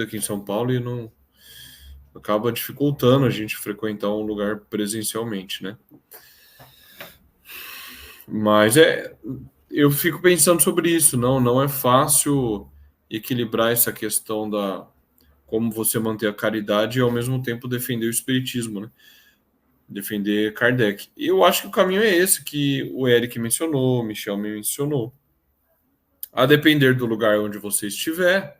aqui em São Paulo e não acaba dificultando a gente frequentar um lugar presencialmente, né? Mas eu fico pensando sobre isso, não é fácil equilibrar essa questão da como você manter a caridade e ao mesmo tempo defender o espiritismo, né? Defender Kardec. E eu acho que o caminho é esse que o Eric mencionou, o Michel mencionou. A depender do lugar onde você estiver,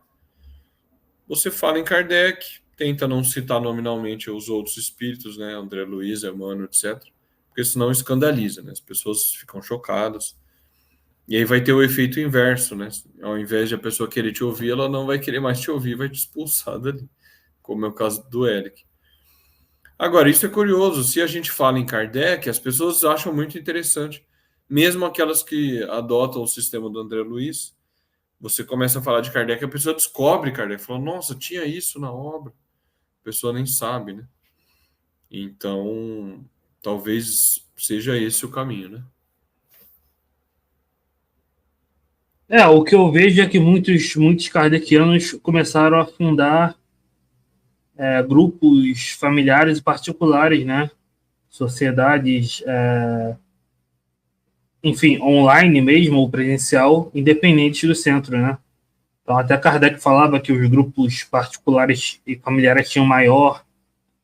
você fala em Kardec, tenta não citar nominalmente os outros espíritos, né? André Luiz, Emmanuel, etc. Porque senão escandaliza, né? As pessoas ficam chocadas. E aí vai ter o efeito inverso, né? Ao invés de a pessoa querer te ouvir, ela não vai querer mais te ouvir, vai te expulsar dali, como é o caso do Eric. Agora, isso é curioso, se a gente fala em Kardec, as pessoas acham muito interessante, mesmo aquelas que adotam o sistema do André Luiz, você começa a falar de Kardec, a pessoa descobre Kardec, fala, nossa, tinha isso na obra, a pessoa nem sabe, né? Então, talvez seja esse o caminho, né? O que eu vejo é que muitos kardecianos começaram a fundar grupos familiares e particulares, né? Sociedades, enfim, online mesmo, ou presencial, independentes do centro, né? Então, até Kardec falava que os grupos particulares e familiares tinham maior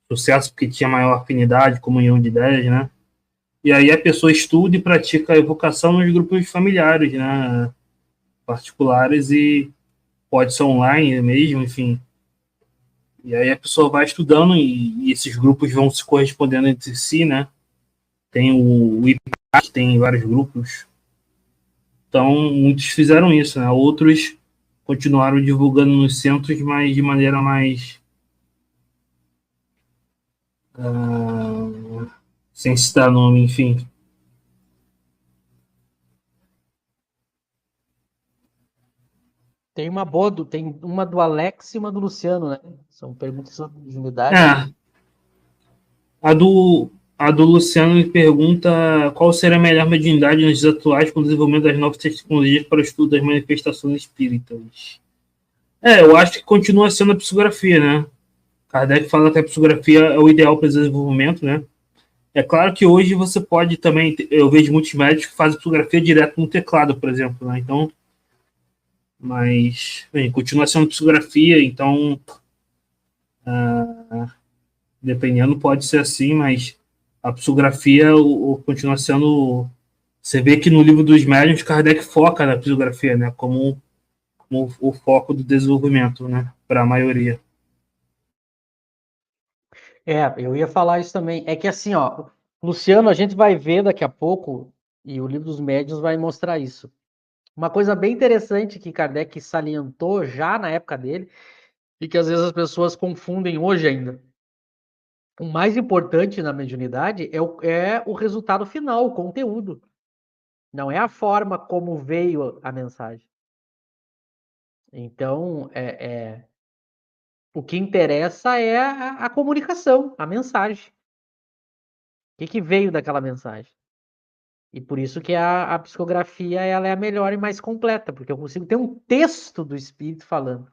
sucesso porque tinha maior afinidade, comunhão de ideias, né? E aí a pessoa estuda e pratica a evocação nos grupos familiares, né? Particulares e pode ser online mesmo, enfim. E aí a pessoa vai estudando e esses grupos vão se correspondendo entre si, né? Tem o IPAC, tem vários grupos. Então, muitos fizeram isso, né? Outros continuaram divulgando nos centros, mas de maneira mais sem citar nome, enfim. Tem uma do Alex e uma do Luciano, né? São perguntas sobre mediunidade. É, a do, a do Luciano me pergunta qual seria a melhor mediunidade nos dias atuais com o desenvolvimento das novas tecnologias para o estudo das manifestações espíritas. Eu acho que continua sendo a psicografia, né? Kardec fala que a psicografia é o ideal para o desenvolvimento, né? É claro que hoje você pode também, eu vejo muitos médicos que fazem psicografia direto no teclado, por exemplo, né? Então, mas, bem, continua sendo psicografia, então, dependendo, pode ser assim, mas a psicografia continua sendo. Você vê que no livro dos médiuns, Kardec foca na psicografia, né? Como o foco do desenvolvimento, né? Para a maioria. Eu ia falar isso também. É que assim, ó, Luciano, a gente vai ver daqui a pouco, e o livro dos médiuns vai mostrar isso. Uma coisa bem interessante que Kardec salientou já na época dele, e que às vezes as pessoas confundem hoje ainda. O mais importante na mediunidade é o resultado final, o conteúdo. Não é a forma como veio a mensagem. Então, o que interessa é a comunicação, a mensagem. O que veio daquela mensagem? E por isso que a psicografia ela é a melhor e mais completa, porque eu consigo ter um texto do espírito falando.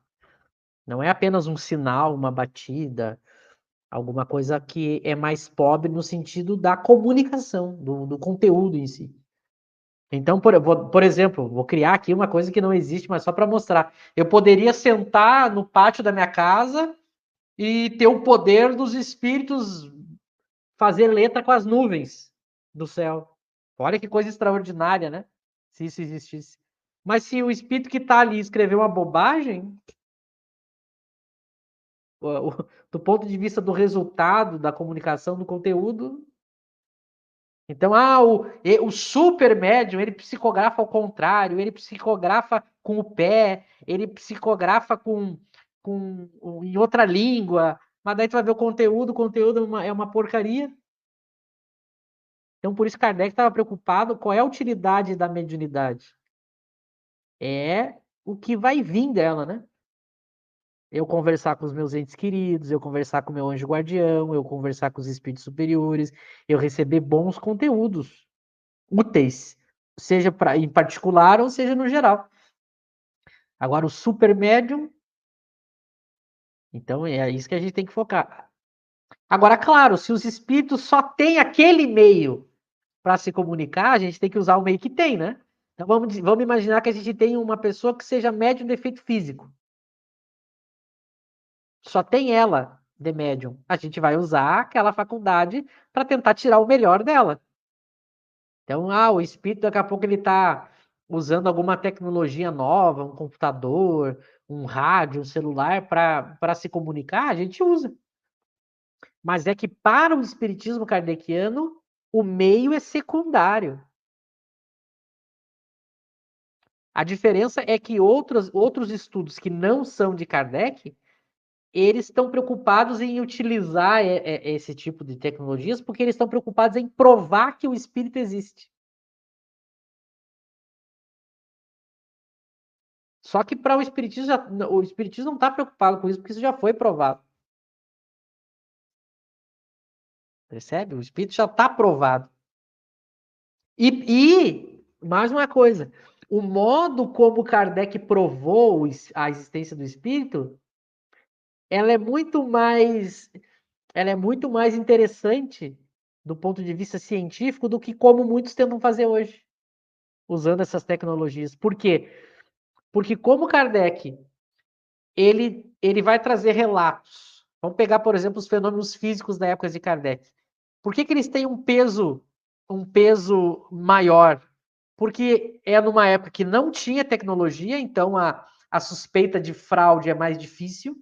Não é apenas um sinal, uma batida, alguma coisa que é mais pobre no sentido da comunicação, do conteúdo em si. Então, por exemplo, vou criar aqui uma coisa que não existe, mas só para mostrar. Eu poderia sentar no pátio da minha casa e ter o poder dos espíritos fazer letra com as nuvens do céu. Olha que coisa extraordinária, né? Se isso existisse. Mas se o espírito que está ali escrever uma bobagem, do ponto de vista do resultado, da comunicação, do conteúdo. Então, o super médium, ele psicografa ao contrário, ele psicografa com o pé, ele psicografa em outra língua, mas daí tu vai ver o conteúdo é uma porcaria. Então, por isso Kardec estava preocupado qual é a utilidade da mediunidade. É o que vai vir dela, né? Eu conversar com os meus entes queridos, eu conversar com o meu anjo guardião, eu conversar com os espíritos superiores, eu receber bons conteúdos úteis, seja em particular ou seja no geral. Agora, o super médium, Então é isso que a gente tem que focar. Agora, claro, se os espíritos só têm aquele meio para se comunicar, a gente tem que usar o meio que tem, né? Então vamos imaginar que a gente tem uma pessoa que seja médium de efeito físico. Só tem ela de médium. A gente vai usar aquela faculdade para tentar tirar o melhor dela. Então, o espírito daqui a pouco ele está usando alguma tecnologia nova, um computador, um rádio, um celular para se comunicar, a gente usa. Mas é que para o espiritismo kardeciano, o meio é secundário. A diferença é que outros estudos que não são de Kardec, eles estão preocupados em utilizar esse tipo de tecnologias porque eles estão preocupados em provar que o espírito existe. Só que para o espiritismo não está preocupado com isso porque isso já foi provado. Percebe? O espírito já está provado. E mais uma coisa, o modo como Kardec provou a existência do espírito, ela é muito mais interessante do ponto de vista científico do que como muitos tentam fazer hoje, usando essas tecnologias. Por quê? Porque como Kardec, ele vai trazer relatos. Vamos pegar, por exemplo, os fenômenos físicos da época de Kardec. Por que eles têm um peso maior? Porque é numa época que não tinha tecnologia, então a suspeita de fraude é mais difícil.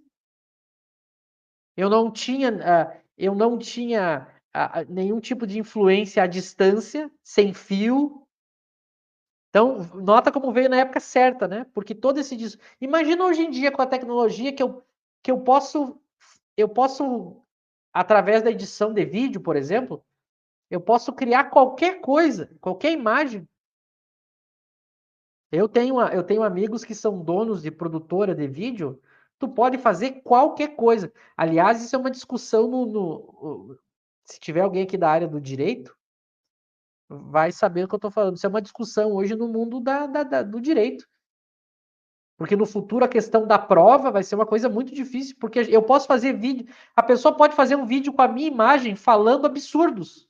Eu não tinha nenhum tipo de influência à distância, sem fio. Então, nota como veio na época certa, né? Porque todo esse... Imagina hoje em dia com a tecnologia que eu posso, através da edição de vídeo, por exemplo, eu posso criar qualquer coisa, qualquer imagem. Eu tenho amigos que são donos de produtora de vídeo, tu pode fazer qualquer coisa. Aliás, isso é uma discussão se tiver alguém aqui da área do direito, vai saber o que eu estou falando. Isso é uma discussão hoje no mundo do direito. Porque no futuro a questão da prova vai ser uma coisa muito difícil, porque eu posso fazer vídeo, a pessoa pode fazer um vídeo com a minha imagem falando absurdos,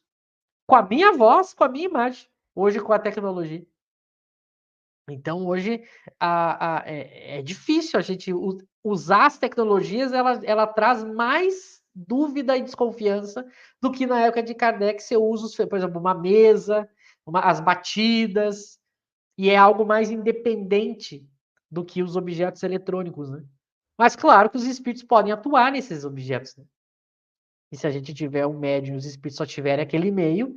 com a minha voz, com a minha imagem, hoje com a tecnologia. Então hoje é difícil a gente usar as tecnologias, ela traz mais dúvida e desconfiança do que na época de Kardec você usa, por exemplo, uma mesa, as batidas, e é algo mais independente do que os objetos eletrônicos, né? Mas claro que os espíritos podem atuar nesses objetos, né? E se a gente tiver um médium e os espíritos só tiverem aquele meio,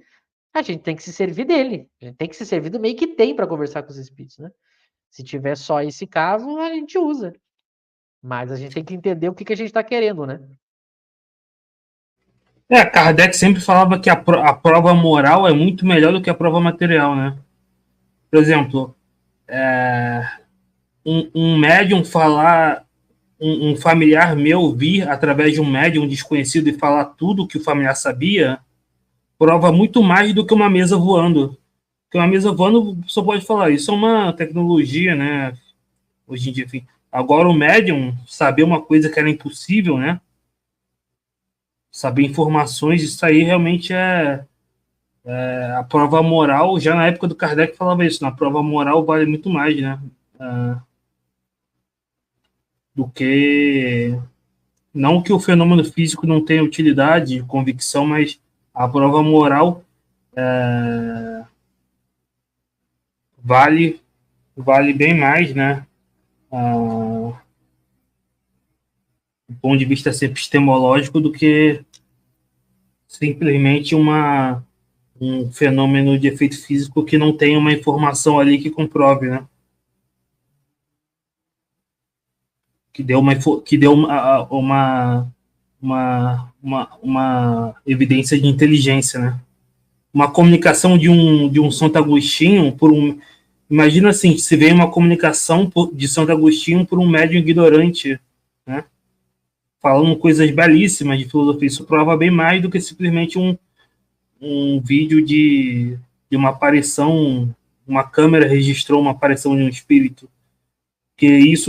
a gente tem que se servir dele. A gente tem que se servir do meio que tem para conversar com os espíritos, né? Se tiver só esse caso, a gente usa. Mas a gente tem que entender o que a gente está querendo, né? Kardec sempre falava que a prova moral é muito melhor do que a prova material, né? Por exemplo, um médium falar, um familiar meu vir através de um médium desconhecido e falar tudo que o familiar sabia, prova muito mais do que uma mesa voando. Porque uma mesa voando, só pode falar, isso é uma tecnologia, né? Hoje em dia, enfim. Agora o médium saber uma coisa que era impossível, né? Saber informações, isso aí realmente é a prova moral. Já na época do Kardec falava isso, na prova moral vale muito mais, né? Do que... Não que o fenômeno físico não tenha utilidade, convicção, mas a prova moral vale bem mais, né? Do ponto de vista epistemológico, do que simplesmente um fenômeno de efeito físico que não tem uma informação ali que comprove, né? Que deu uma evidência de inteligência, né? Uma comunicação de um Santo Agostinho por um... Imagina assim, se vem uma comunicação de Santo Agostinho por um médium ignorante, né? Falando coisas belíssimas de filosofia. Isso prova bem mais do que simplesmente um vídeo de uma aparição, uma câmera registrou uma aparição de um espírito. Que isso